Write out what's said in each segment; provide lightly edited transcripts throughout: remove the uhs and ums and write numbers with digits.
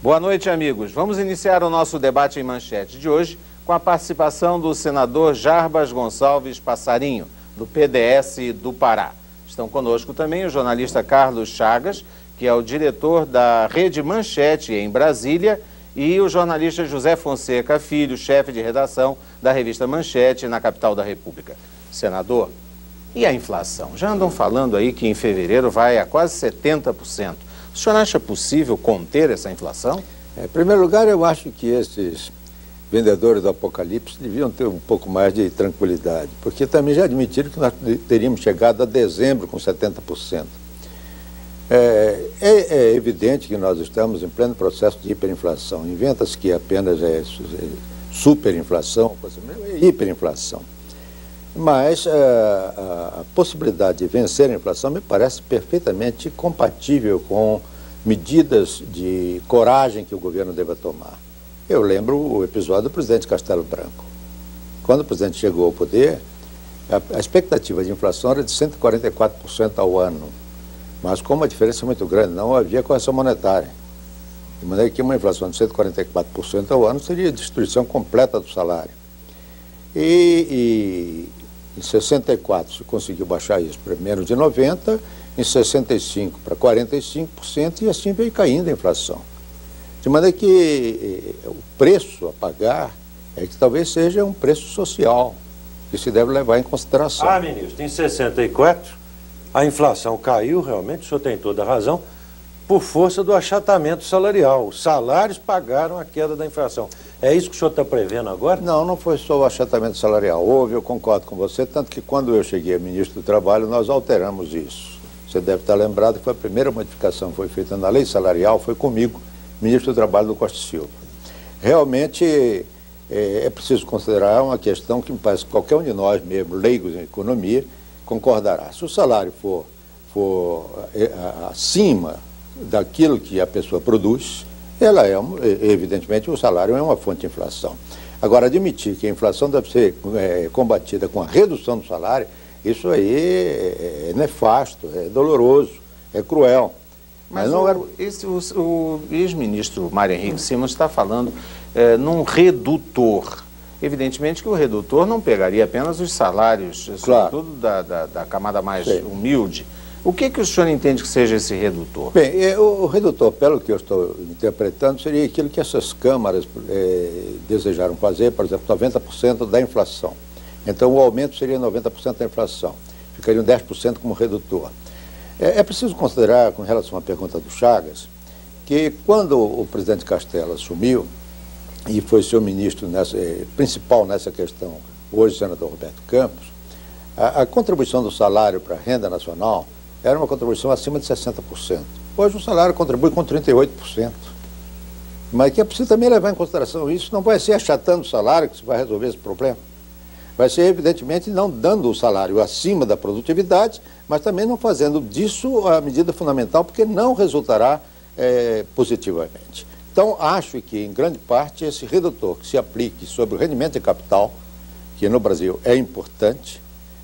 Boa noite, amigos. Vamos iniciar o nosso debate em manchete de hoje com a participação do senador Jarbas Gonçalves Passarinho, do PDS do Pará. Estão conosco também o jornalista Carlos Chagas, que é o diretor da Rede Manchete em Brasília, e o jornalista José Fonseca Filho, chefe de redação da revista Manchete na capital da República. Senador, e a inflação? Já andam falando aí que em fevereiro vai a quase 70%. O senhor acha possível conter essa inflação? Em primeiro lugar, eu acho que esses vendedores do apocalipse deviam ter um pouco mais de tranquilidade, porque também já admitiram que nós teríamos chegado a dezembro com 70%. É evidente que nós estamos em pleno processo de hiperinflação. Inventa-se que apenas é superinflação, é hiperinflação. Mas a possibilidade de vencer a inflação me parece perfeitamente compatível com medidas de coragem que o governo deva tomar. Eu lembro o episódio do presidente Castelo Branco. Quando o presidente chegou ao poder, a expectativa de inflação era de 144% ao ano. Mas com uma diferença muito grande, não havia correção monetária. De maneira que uma inflação de 144% ao ano seria a destruição completa do salário. E em 64 se conseguiu baixar isso para menos de 90%, em 65 para 45% e assim veio caindo a inflação. De maneira que o preço a pagar é que talvez seja um preço social, que se deve levar em consideração. Ministro, em 64 a inflação caiu realmente, o senhor tem toda a razão, por força do achatamento salarial. Os salários pagaram a queda da inflação. É isso que o senhor está prevendo agora? Não, não foi só o achatamento salarial. Houve, eu concordo com você, tanto que quando eu cheguei a ministro do Trabalho, nós alteramos isso. Você deve estar lembrado que foi a primeira modificação que foi feita na lei salarial, foi comigo, ministro do Trabalho do Costa Silva. Realmente é preciso considerar uma questão que me parece que qualquer um de nós mesmo, leigos em economia, concordará. Se o salário for acima daquilo que a pessoa produz, ela evidentemente, o salário é uma fonte de inflação. Agora, admitir que a inflação deve ser combatida com a redução do salário, isso aí é nefasto, é doloroso, é cruel. Mas não era... o ex-ministro Mário Henrique Simons está falando num redutor. Evidentemente que o redutor não pegaria apenas os salários, claro, sobretudo da camada mais humilde. O que o senhor entende que seja esse redutor? Bem, o redutor, pelo que eu estou interpretando, seria aquilo que essas câmaras desejaram fazer, por exemplo, 90% da inflação. Então o aumento seria 90% da inflação, ficaria 10% como redutor. É preciso considerar, com relação à pergunta do Chagas, que quando o presidente Castelo assumiu, e foi seu ministro principal nessa questão, hoje o senador Roberto Campos, a contribuição do salário para a renda nacional era uma contribuição acima de 60%. Hoje o salário contribui com 38%. Mas que é preciso também levar em consideração isso, não vai ser achatando o salário que se vai resolver esse problema. Vai ser, evidentemente, não dando o salário acima da produtividade, mas também não fazendo disso a medida fundamental, porque não resultará positivamente. Então, acho que, em grande parte, esse redutor que se aplique sobre o rendimento de capital, que no Brasil é importante,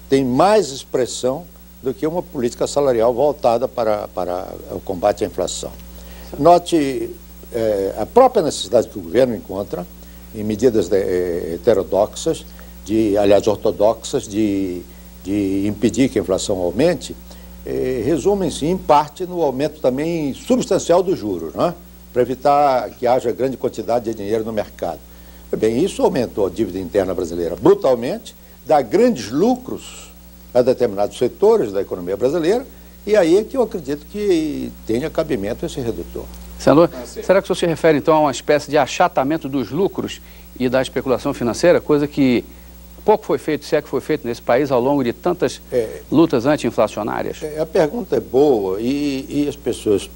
tem mais expressão do que uma política salarial voltada para o combate à inflação. Note a própria necessidade que o governo encontra, em medidas heterodoxas, aliás, ortodoxas, de impedir que a inflação aumente, resumem-se, em parte, no aumento também substancial dos juros, não é? Para evitar que haja grande quantidade de dinheiro no mercado. Bem, isso aumentou a dívida interna brasileira brutalmente, dá grandes lucros a determinados setores da economia brasileira, e aí é que eu acredito que tenha cabimento esse redutor. Senador, será que o senhor se refere então a uma espécie de achatamento dos lucros e da especulação financeira, coisa que pouco foi feito, se é que foi feito nesse país ao longo de tantas lutas anti-inflacionárias? A pergunta é boa e as pessoas...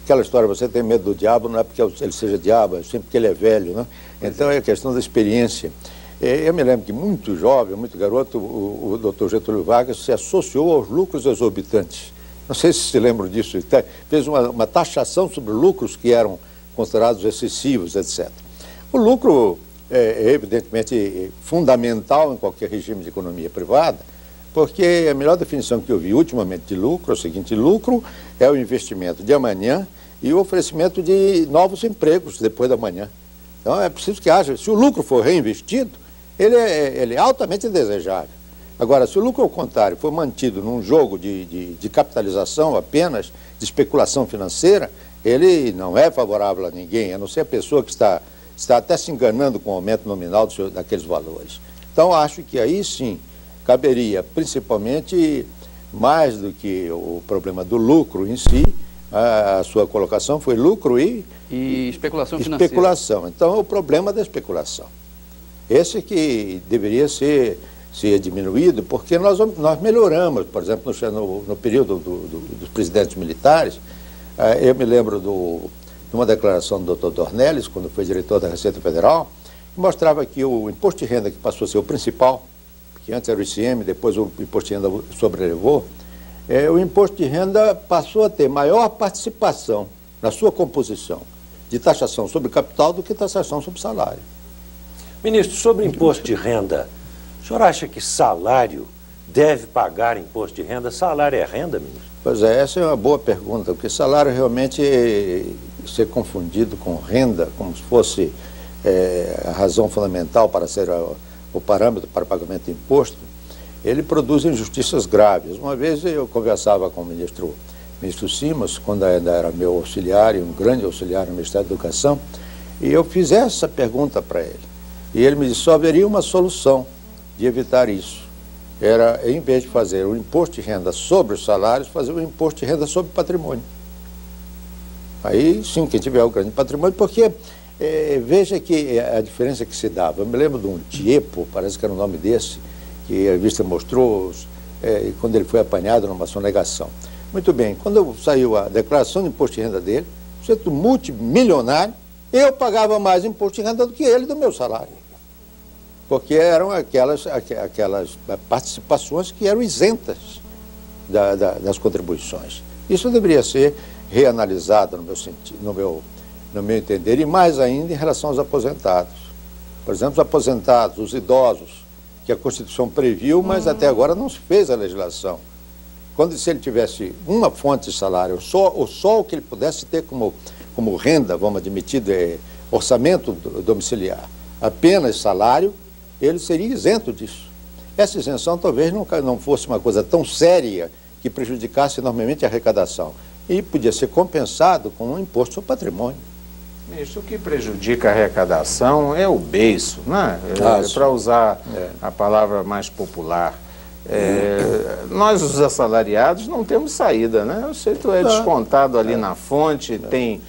Aquela história, você tem medo do diabo, não é porque ele seja diabo, é sempre porque ele é velho, né? Então é a questão da experiência. Eu me lembro que muito jovem, muito garoto, o doutor Getúlio Vargas se associou aos lucros exorbitantes. Não sei se lembram disso. Fez uma taxação sobre lucros que eram considerados excessivos, etc. O lucro é evidentemente fundamental em qualquer regime de economia privada, porque a melhor definição que eu vi ultimamente de lucro é o seguinte: lucro é o investimento de amanhã e o oferecimento de novos empregos depois da manhã. Então é preciso que haja, se o lucro for reinvestido, ele é altamente desejável. Agora, se o lucro, ao contrário, for mantido num jogo de capitalização apenas, de especulação financeira, ele não é favorável a ninguém, a não ser a pessoa que está até se enganando com o aumento nominal daqueles valores. Então, acho que aí sim caberia, principalmente, mais do que o problema do lucro em si, a sua colocação foi lucro e especulação financeira. Especulação. Então, é o problema da especulação. Esse que deveria ser diminuído, porque nós melhoramos, por exemplo, no período dos presidentes militares. Eu me lembro de uma declaração do Dr. Dornelles, quando foi diretor da Receita Federal, que mostrava que o imposto de renda, que passou a ser o principal, que antes era o ICM, depois o imposto de renda sobrelevou, o imposto de renda passou a ter maior participação na sua composição de taxação sobre capital do que taxação sobre salário. Ministro, sobre imposto de renda, o senhor acha que salário deve pagar imposto de renda? Salário é renda, ministro? Pois é, essa é uma boa pergunta, porque salário realmente ser confundido com renda, como se fosse a razão fundamental para ser o parâmetro para pagamento de imposto, ele produz injustiças graves. Uma vez eu conversava com o ministro Simas, quando ainda era meu auxiliar, e um grande auxiliar no Ministério da Educação, e eu fiz essa pergunta para ele. E ele me disse, só haveria uma solução de evitar isso. Era, em vez de fazer o imposto de renda sobre os salários, fazer o imposto de renda sobre o patrimônio. Aí, sim, quem tiver o grande patrimônio, porque veja que a diferença que se dava. Eu me lembro de um Tiepo, parece que era o nome desse, que a revista mostrou quando ele foi apanhado numa sonegação. Muito bem, quando saiu a declaração de imposto de renda dele, sujeito multimilionário, eu pagava mais imposto de renda do que ele do meu salário. Porque eram aquelas participações que eram isentas das contribuições. Isso deveria ser reanalisado no meu entender, e mais ainda em relação aos aposentados. Por exemplo, os aposentados, os idosos, que a Constituição previu, mas até agora não se fez a legislação. Se ele tivesse uma fonte de salário, ou só o que ele pudesse ter como renda, vamos admitir, orçamento domiciliar, apenas salário, ele seria isento disso. Essa isenção talvez não fosse uma coisa tão séria que prejudicasse enormemente a arrecadação. E podia ser compensado com um imposto sobre patrimônio. Ministro, o que prejudica a arrecadação é o beiço, né? Para usar a palavra mais popular. Nós, os assalariados, não temos saída, né? O sujeito é descontado ali na fonte, tem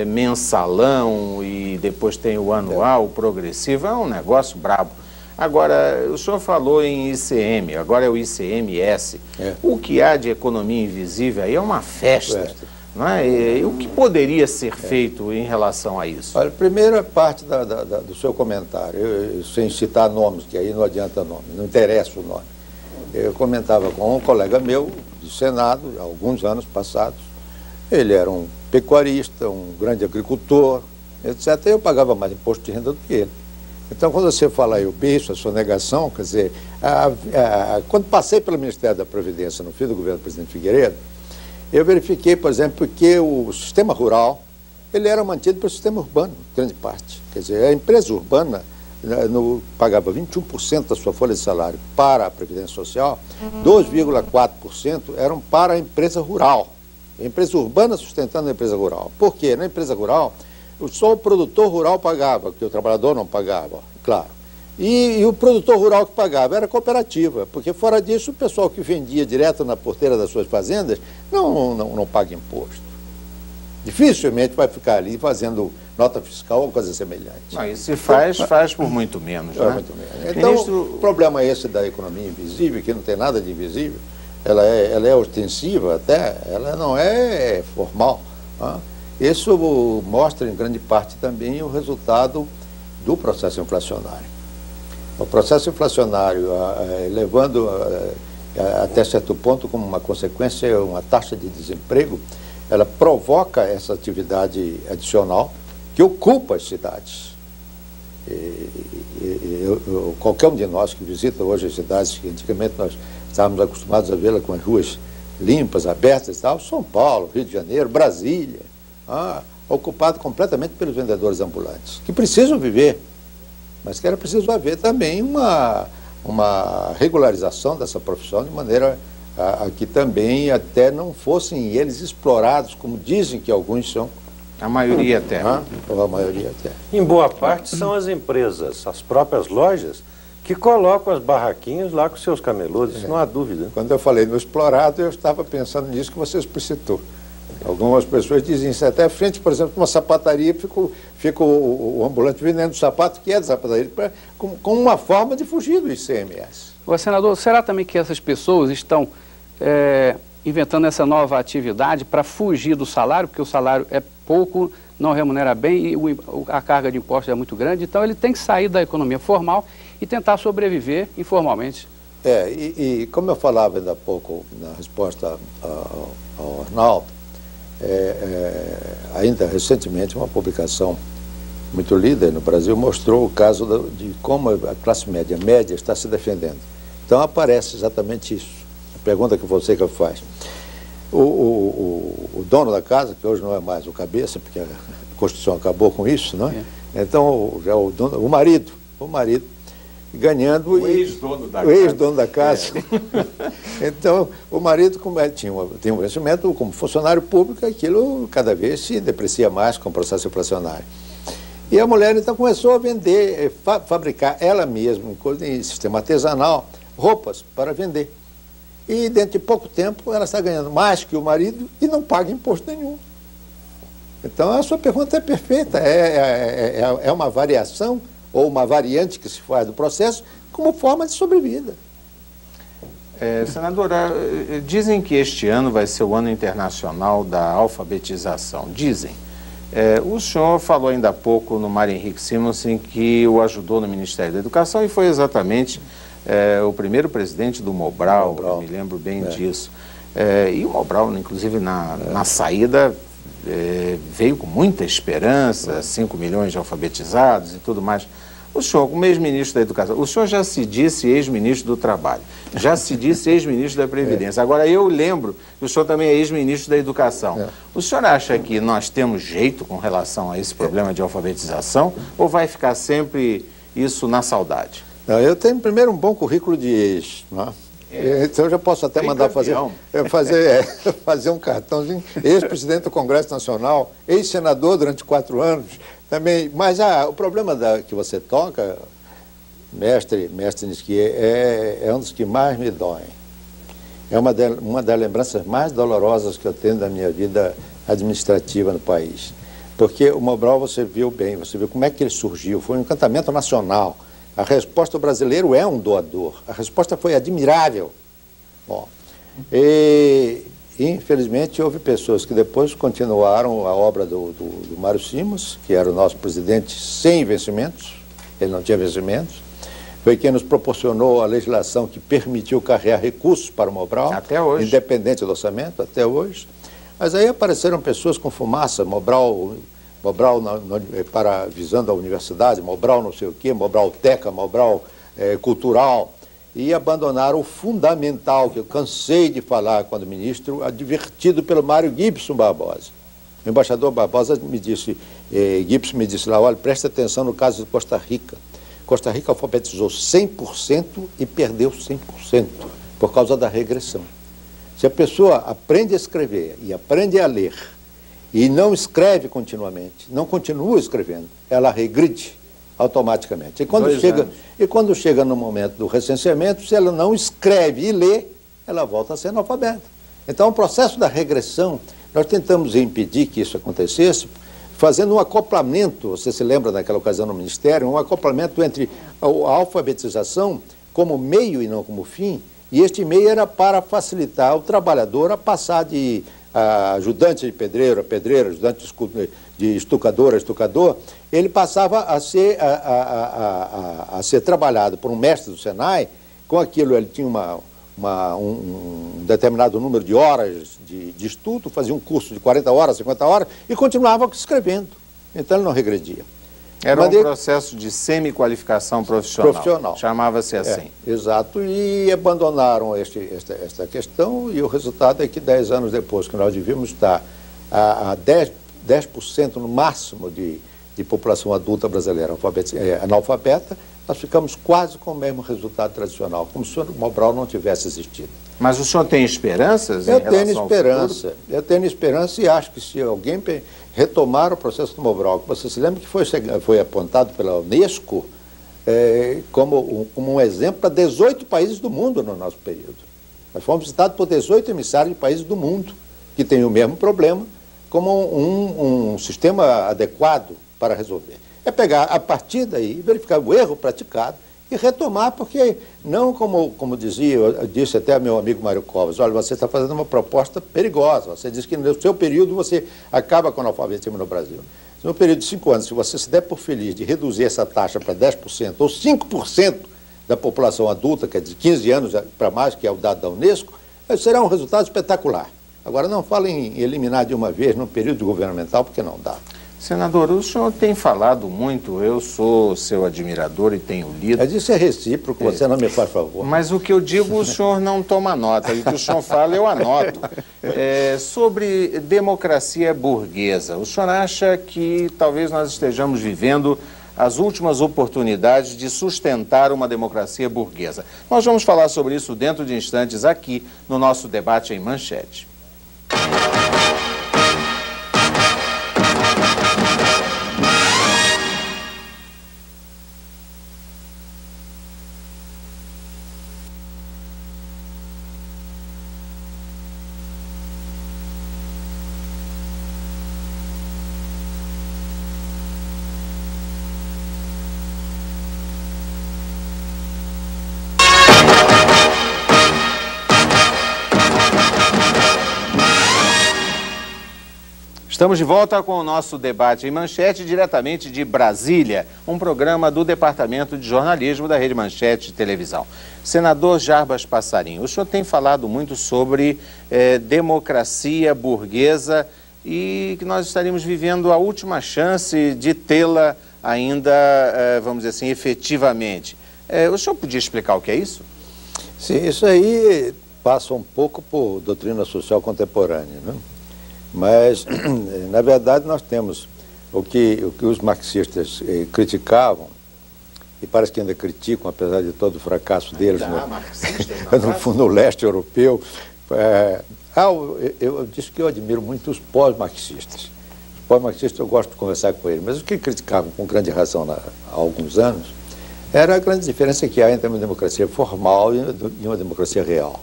mensalão e depois tem o anual, o progressivo, é um negócio brabo. Agora, o senhor falou em ICM, agora é o ICMS. O que há de economia invisível aí é uma festa. Não é? E o que poderia ser feito em relação a isso? Olha, primeira parte do seu comentário, sem citar nomes, que aí não adianta nome, não interessa o nome. Eu comentava com um colega meu do Senado, há alguns anos passados. Ele era um pecuarista, um grande agricultor, etc. E eu pagava mais imposto de renda do que ele. Então, quando você fala aí o beiço, a sonegação, quer dizer, quando passei pelo Ministério da Previdência no fim do governo do presidente Figueiredo, eu verifiquei, por exemplo, que o sistema rural, ele era mantido pelo sistema urbano, grande parte. Quer dizer, a empresa urbana pagava 21% da sua folha de salário para a Previdência Social, 2,4% eram para a empresa rural. A empresa urbana sustentando a empresa rural. Por quê? Na empresa rural, só o produtor rural pagava, porque o trabalhador não pagava, claro. E o produtor rural que pagava era a cooperativa, porque fora disso o pessoal que vendia direto na porteira das suas fazendas não paga imposto. Dificilmente vai ficar ali fazendo nota fiscal ou coisa semelhante. Não, e se faz por muito menos, né? Muito menos. Então, o problema é esse da economia invisível, que não tem nada de invisível. Ela é ostensiva até, ela não é formal. Tá? Isso mostra, em grande parte, também o resultado do processo inflacionário. O processo inflacionário, levando até certo ponto, como uma consequência, uma taxa de desemprego, ela provoca essa atividade adicional que ocupa as cidades. Qualquer um de nós que visita hoje as cidades, que antigamente nós estávamos acostumados a vê-la com as ruas limpas, abertas e tal, São Paulo, Rio de Janeiro, Brasília, ocupado completamente pelos vendedores ambulantes, que precisam viver, mas que era preciso haver também uma regularização dessa profissão, de maneira a que também até não fossem eles explorados, como dizem que alguns são. A maioria até. Ou a maioria até. Em boa parte são as empresas, as próprias lojas, que colocam as barraquinhas lá com seus camelôs, isso não há dúvida. Quando eu falei no explorado, eu estava pensando nisso que você explicitou. Algumas pessoas dizem isso, até frente, por exemplo, uma sapataria, fica o ambulante vendendo sapato que é de sapataria, como uma forma de fugir do ICMS. Senador, será também que essas pessoas estão inventando essa nova atividade para fugir do salário, porque o salário é pouco, não remunera bem e a carga de impostos é muito grande, então ele tem que sair da economia formal e tentar sobreviver informalmente? E como eu falava ainda há pouco na resposta ao Arnaldo, ainda recentemente uma publicação muito lida no Brasil mostrou o caso de como a classe média está se defendendo. Então aparece exatamente isso, a pergunta que você faz. O dono da casa, que hoje não é mais o cabeça, porque a Constituição acabou com isso, não é? Então já o marido ganhando... O ex-dono da casa. O ex-dono da casa. Então, o marido tinha um vencimento como funcionário público, aquilo cada vez se deprecia mais com o processo inflacionário. E a mulher, então, começou a vender, fabricar ela mesma, em sistema artesanal, roupas para vender. E dentro de pouco tempo ela está ganhando mais que o marido e não paga imposto nenhum. Então, a sua pergunta é perfeita, é uma variação ou uma variante que se faz do processo como forma de sobrevida. Senadora, dizem que este ano vai ser o ano internacional da alfabetização. Dizem. O senhor falou ainda há pouco no Mário Henrique Simonsen que o ajudou no Ministério da Educação e foi exatamente o primeiro presidente do Mobral, eu me lembro bem disso. E o Mobral, inclusive, na saída, veio com muita esperança, 5 milhões de alfabetizados e tudo mais. O senhor, como ex-ministro da Educação, o senhor já se disse ex-ministro do Trabalho, já se disse ex-ministro da Previdência. Agora, eu lembro que o senhor também é ex-ministro da Educação. O senhor acha que nós temos jeito com relação a esse problema de alfabetização ou vai ficar sempre isso na saudade? Não, eu tenho primeiro um bom currículo de ex, não é? Então eu já posso até mandar fazer um cartãozinho, ex-presidente do Congresso Nacional, ex-senador durante 4 anos, também. Mas o problema que você toca, mestre Nisquier, é um dos que mais me doem. É uma das lembranças mais dolorosas que eu tenho da minha vida administrativa no país. Porque o Mobral você viu bem, você viu como é que ele surgiu, foi um encantamento nacional. A resposta do brasileiro é um doador. A resposta foi admirável. Bom, infelizmente, houve pessoas que depois continuaram a obra do Mário Simons, que era o nosso presidente sem vencimentos, ele não tinha vencimentos. Foi quem nos proporcionou a legislação que permitiu carregar recursos para o Mobral. Até hoje. Independente do orçamento, até hoje. Mas aí apareceram pessoas com fumaça, Mobral visando a universidade, Mobral não sei o quê, Mobral Teca, Mobral Cultural, e abandonaram o fundamental, que eu cansei de falar quando ministro, advertido pelo Mário Gibson Barbosa. O embaixador Barbosa Gibson me disse lá, olha, presta atenção no caso de Costa Rica. Costa Rica alfabetizou 100% e perdeu 100% por causa da regressão. Se a pessoa aprende a escrever e aprende a ler, e não escreve continuamente, não continua escrevendo, ela regride automaticamente. E quando chega no momento do recenseamento, se ela não escreve e lê, ela volta a ser analfabeta. Então, o processo da regressão, nós tentamos impedir que isso acontecesse, fazendo um acoplamento, você se lembra daquela ocasião no Ministério, um acoplamento entre a alfabetização como meio e não como fim, e este meio era para facilitar o trabalhador a passar de ajudante de pedreiro a pedreiro, ajudante de estucador a estucador, ele passava a ser trabalhado por um mestre do Senai. Com aquilo ele tinha um determinado número de horas de estudo, fazia um curso de 40 horas, 50 horas e continuava escrevendo. Então ele não regredia. Era um processo de semi-qualificação profissional. Chamava-se assim. Exato, e abandonaram esta questão, e o resultado é que 10 anos depois, que nós devíamos estar há 10% no máximo de população adulta brasileira analfabeta, nós ficamos quase com o mesmo resultado tradicional, como se o senhor Mobral não tivesse existido. Mas o senhor tem esperanças em relação ao futuro? Eu tenho esperança e acho que se alguém retomar o processo do Mobral, você se lembra que foi apontado pela Unesco como um exemplo para 18 países do mundo no nosso período. Nós fomos visitados por 18 emissários de países do mundo que têm o mesmo problema, como um sistema adequado para resolver. É pegar a partir daí, verificar o erro praticado e retomar, porque não como disse até meu amigo Mário Covas, olha, você está fazendo uma proposta perigosa, você diz que no seu período você acaba com o analfabetismo no Brasil. No período de 5 anos, se você se der por feliz de reduzir essa taxa para 10% ou 5% da população adulta, que é de 15 anos para mais, que é o dado da Unesco, será um resultado espetacular. Agora, não fala em eliminar de uma vez no período governamental, porque não dá. Senador, o senhor tem falado muito, eu sou seu admirador e tenho lido. Mas isso é recíproco, você não me faz favor. Mas o que eu digo, o senhor não toma nota, e o que o senhor fala, eu anoto. Sobre democracia burguesa, o senhor acha que talvez nós estejamos vivendo as últimas oportunidades de sustentar uma democracia burguesa? Nós vamos falar sobre isso dentro de instantes aqui no nosso debate em Manchete. Estamos de volta com o nosso debate em Manchete, diretamente de Brasília, um programa do Departamento de Jornalismo da Rede Manchete de Televisão. Senador Jarbas Passarinho, o senhor tem falado muito sobre democracia burguesa e que nós estaríamos vivendo a última chance de tê-la ainda, vamos dizer assim, efetivamente. O senhor podia explicar o que é isso? Sim, isso aí passa um pouco por doutrina social contemporânea, né? Mas, na verdade, nós temos o que os marxistas criticavam, e parece que ainda criticam, apesar de todo o fracasso deles no leste europeu. Eu disse que eu admiro muito os pós-marxistas. Os pós-marxistas eu gosto de conversar com eles, mas o que criticavam com grande razão há alguns anos era a grande diferença que há entre uma democracia formal e uma democracia real.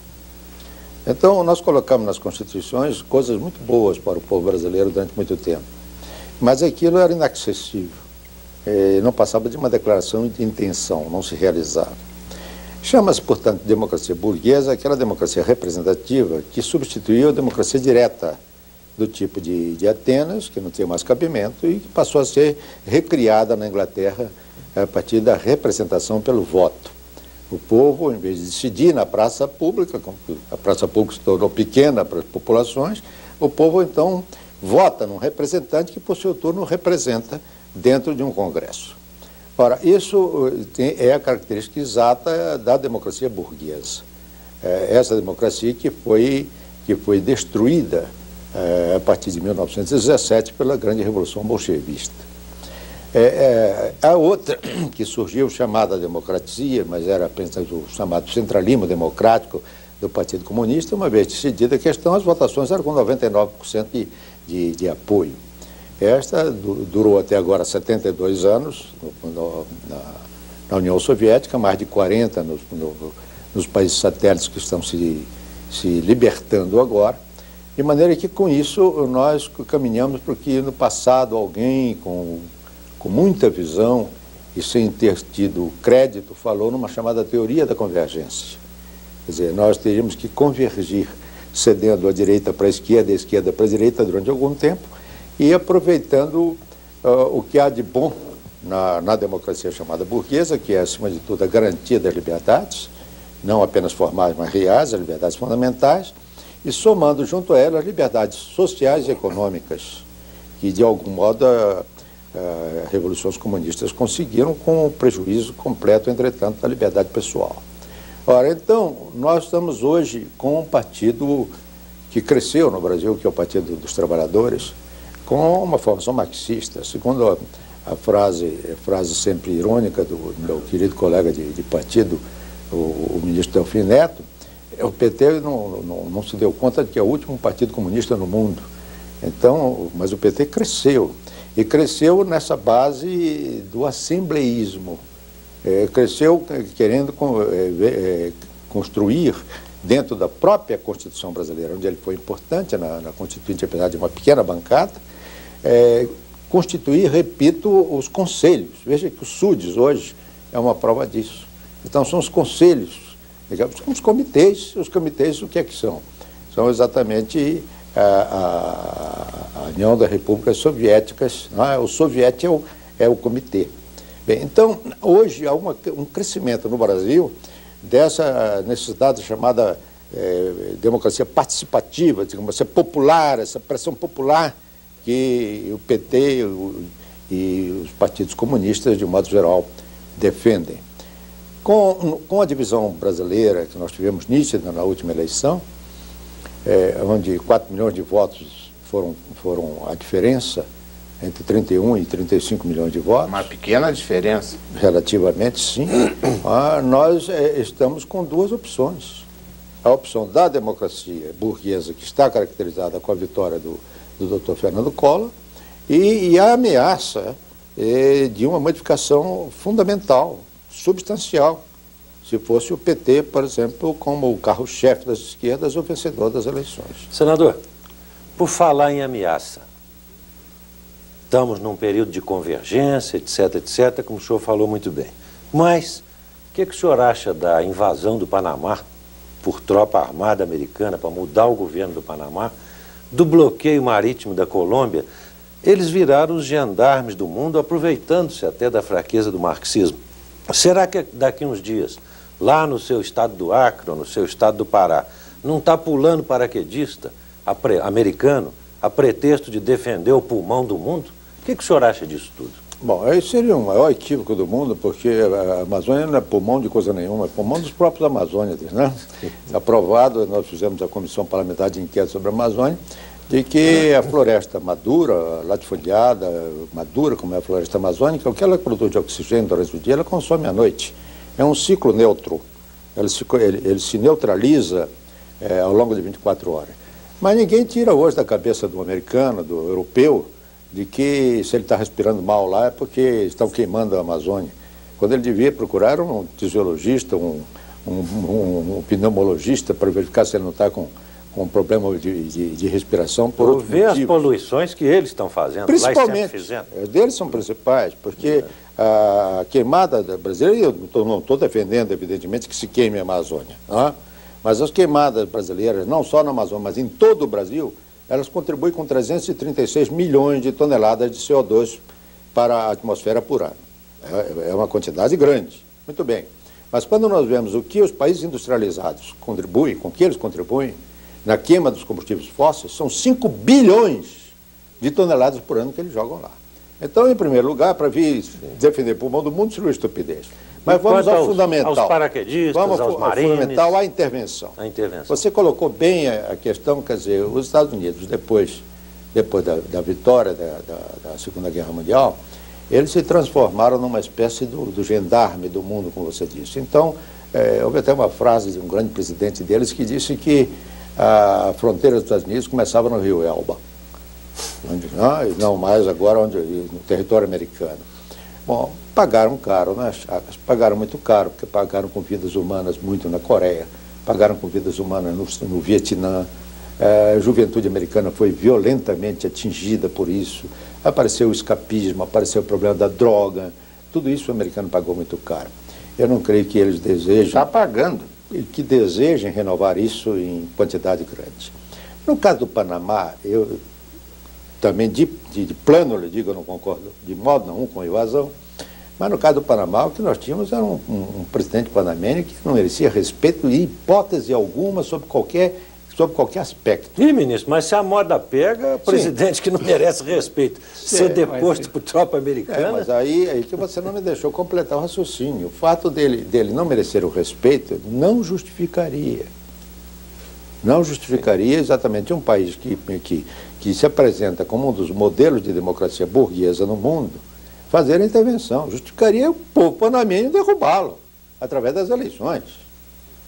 Então, nós colocamos nas constituições coisas muito boas para o povo brasileiro durante muito tempo, mas aquilo era inacessível, não passava de uma declaração de intenção, não se realizava. Chama-se, portanto, de democracia burguesa aquela democracia representativa que substituiu a democracia direta do tipo de Atenas, que não tinha mais cabimento, e que passou a ser recriada na Inglaterra a partir da representação pelo voto. O povo, em vez de decidir na praça pública, a praça pública se tornou pequena para as populações, o povo então vota num representante que, por seu turno, representa dentro de um congresso. Ora, isso é a característica exata da democracia burguesa. Essa democracia que foi destruída a partir de 1917 pela grande Revolução Bolchevista. A outra que surgiu, chamada democracia, mas era apenas o chamado centralismo democrático do Partido Comunista, uma vez decidida a questão, as votações eram com 99% de apoio. Esta durou até agora 72 anos na União Soviética, mais de 40 nos países satélites que estão se libertando agora, de maneira que com isso nós caminhamos para que no passado alguém com muita visão e sem ter tido crédito, falou numa chamada teoria da convergência. Quer dizer, nós teríamos que convergir, cedendo a direita para a esquerda para a direita durante algum tempo e aproveitando o que há de bom na democracia chamada burguesa, que é, acima de tudo, a garantia das liberdades, não apenas formais, mas reais, as liberdades fundamentais, e somando junto a elas as liberdades sociais e econômicas, que, de algum modo, revoluções comunistas conseguiram com o prejuízo completo, entretanto, da liberdade pessoal. Ora, então, nós estamos hoje com um partido que cresceu no Brasil, que é o Partido dos Trabalhadores, com uma formação marxista. Segundo a frase sempre irônica do meu querido colega de partido, o ministro Delfim Neto, o PT não se deu conta de que é o último partido comunista no mundo. Então, mas o PT cresceu, e cresceu nessa base do assembleísmo. Cresceu querendo construir, dentro da própria Constituição brasileira, onde ele foi importante na Constituinte, apesar de uma pequena bancada, constituir, repito, os conselhos. Veja que o SUDES hoje é uma prova disso. Então, são os conselhos, são os comitês. Os comitês, o que é que são? São exatamente a União das Repúblicas Soviéticas, o soviético é o comitê. Bem, então, hoje há um crescimento no Brasil dessa necessidade chamada democracia participativa, digamos, ser popular, essa pressão popular que o PT e os partidos comunistas, de um modo geral, defendem. Com a divisão brasileira que nós tivemos nítida na última eleição, onde 4 milhões de votos foram a diferença entre 31 e 35 milhões de votos. Uma pequena diferença. Relativamente, sim. Nós estamos com duas opções. A opção da democracia burguesa, que está caracterizada com a vitória do Dr. Fernando Collor, e a ameaça de uma modificação fundamental, substancial, se fosse o PT, por exemplo, como o carro-chefe das esquerdas, o vencedor das eleições. Senador, por falar em ameaça, estamos num período de convergência, etc., etc., como o senhor falou muito bem. Mas, o que o senhor acha da invasão do Panamá por tropa armada americana para mudar o governo do Panamá, do bloqueio marítimo da Colômbia? Eles viraram os gendarmes do mundo, aproveitando-se até da fraqueza do marxismo. Será que daqui uns dias, lá no seu estado do Acre, ou no seu estado do Pará, não está pulando paraquedista americano a pretexto de defender o pulmão do mundo? O que o senhor acha disso tudo? Bom, esse seria o maior equívoco do mundo, porque a Amazônia não é pulmão de coisa nenhuma, é pulmão dos próprios amazônidas, né? Aprovado, nós fizemos a Comissão Parlamentar de Inquérito sobre a Amazônia, de que a floresta madura, latifundiada, madura como é a floresta amazônica, o que ela produz de oxigênio durante o dia, ela consome à noite. É um ciclo neutro, ele se neutraliza ao longo de 24 horas. Mas ninguém tira hoje da cabeça do americano, do europeu, de que se ele está respirando mal lá é porque estão queimando a Amazônia. Quando ele devia procurar um fisiologista, um pneumologista para verificar se ele não está com problema de respiração por outros ver motivos. As poluições que eles estão fazendo, principalmente, os deles são principais, porque a queimada brasileira, eu não estou defendendo, evidentemente, que se queime a Amazônia, mas as queimadas brasileiras, não só na Amazônia, mas em todo o Brasil, elas contribuem com 336 milhões de toneladas de CO2 para a atmosfera por ano. É uma quantidade grande. Muito bem. Mas quando nós vemos o que os países industrializados contribuem, com que eles contribuem, na queima dos combustíveis fósseis, são 5 bilhões de toneladas por ano que eles jogam lá. Então, em primeiro lugar, para vir defender o pulmão do mundo, seria uma estupidez. Mas vamos ao fundamental. Aos paraquedistas, vamos aos marines. Ao fundamental, à intervenção. A intervenção. Você colocou bem a questão, quer dizer, os Estados Unidos, depois da vitória da Segunda Guerra Mundial, eles se transformaram numa espécie do gendarme do mundo, como você disse. Então, houve até uma frase de um grande presidente deles que disse que a fronteira dos Estados Unidos começava no Rio Elba, não mais agora no território americano. Bom, pagaram caro, né? Pagaram muito caro, porque pagaram com vidas humanas muito na Coreia, pagaram com vidas humanas no Vietnã. A juventude americana foi violentamente atingida por isso. Apareceu o escapismo, apareceu o problema da droga, tudo isso o americano pagou muito caro. Eu não creio que eles desejam... Está pagando. Que desejem renovar isso em quantidade grande. No caso do Panamá, eu também de plano, lhe digo, eu não concordo de modo nenhum com a invasão, mas no caso do Panamá, o que nós tínhamos era um presidente panamenho que não merecia respeito em hipótese alguma sobre qualquer aspecto. Ih, ministro, mas se a moda pega, presidente que não merece respeito, ser deposto por tropa americana... mas aí que você não me deixou completar o raciocínio. O fato dele não merecer o respeito não justificaria Não justificaria exatamente um país que se apresenta como um dos modelos de democracia burguesa no mundo fazer a intervenção. Justificaria o povo panameño derrubá-lo através das eleições.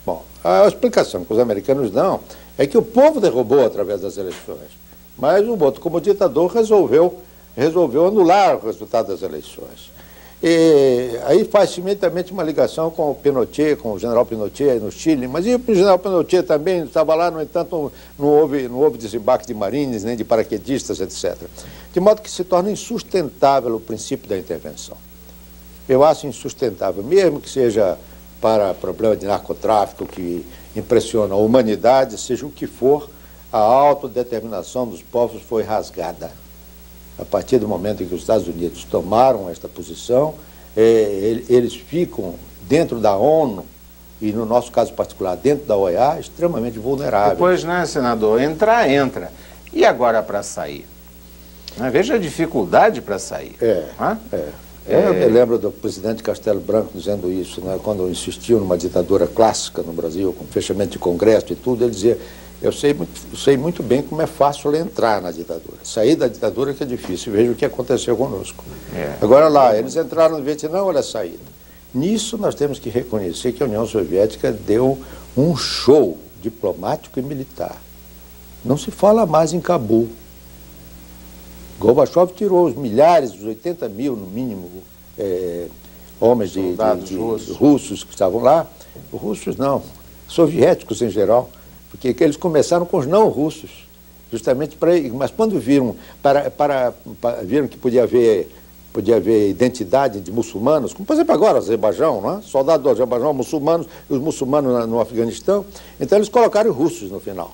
Bom, a explicação que os americanos dão é que o povo derrubou através das eleições, mas o outro, como ditador, resolveu anular o resultado das eleições. E aí faz imediatamente uma ligação com o Pinochet, com o general Pinochet no Chile, mas e o general Pinochet também estava lá, no entanto, não houve desembarque de marines, nem de paraquedistas, etc. De modo que se torna insustentável o princípio da intervenção. Eu acho insustentável, mesmo que seja para problema de narcotráfico que impressiona a humanidade, seja o que for, a autodeterminação dos povos foi rasgada. A partir do momento em que os Estados Unidos tomaram esta posição, eles ficam dentro da ONU, e no nosso caso particular, dentro da OEA, extremamente vulneráveis. Depois, né, senador, entra. E agora para sair? Veja a dificuldade para sair. Eu me lembro do presidente Castelo Branco dizendo isso, né, quando insistiu numa ditadura clássica no Brasil, com fechamento de congresso e tudo, ele dizia: eu sei muito bem como é fácil entrar na ditadura. Sair da ditadura que é difícil. Veja o que aconteceu conosco. Agora lá, eles entraram no Vietnã, olha a saída. Nisso nós temos que reconhecer que a União Soviética deu um show diplomático e militar. Não se fala mais em Cabul. Gorbachev tirou os milhares, os 80 mil, no mínimo, homens russos que estavam lá. Russos não, soviéticos em geral, porque eles começaram com os não russos, justamente para... Mas quando viram, viram que podia haver identidade de muçulmanos, como por exemplo agora o Azerbaijão, não é? Soldados do Azerbaijão, muçulmanos, e os muçulmanos no Afeganistão, então eles colocaram os russos no final.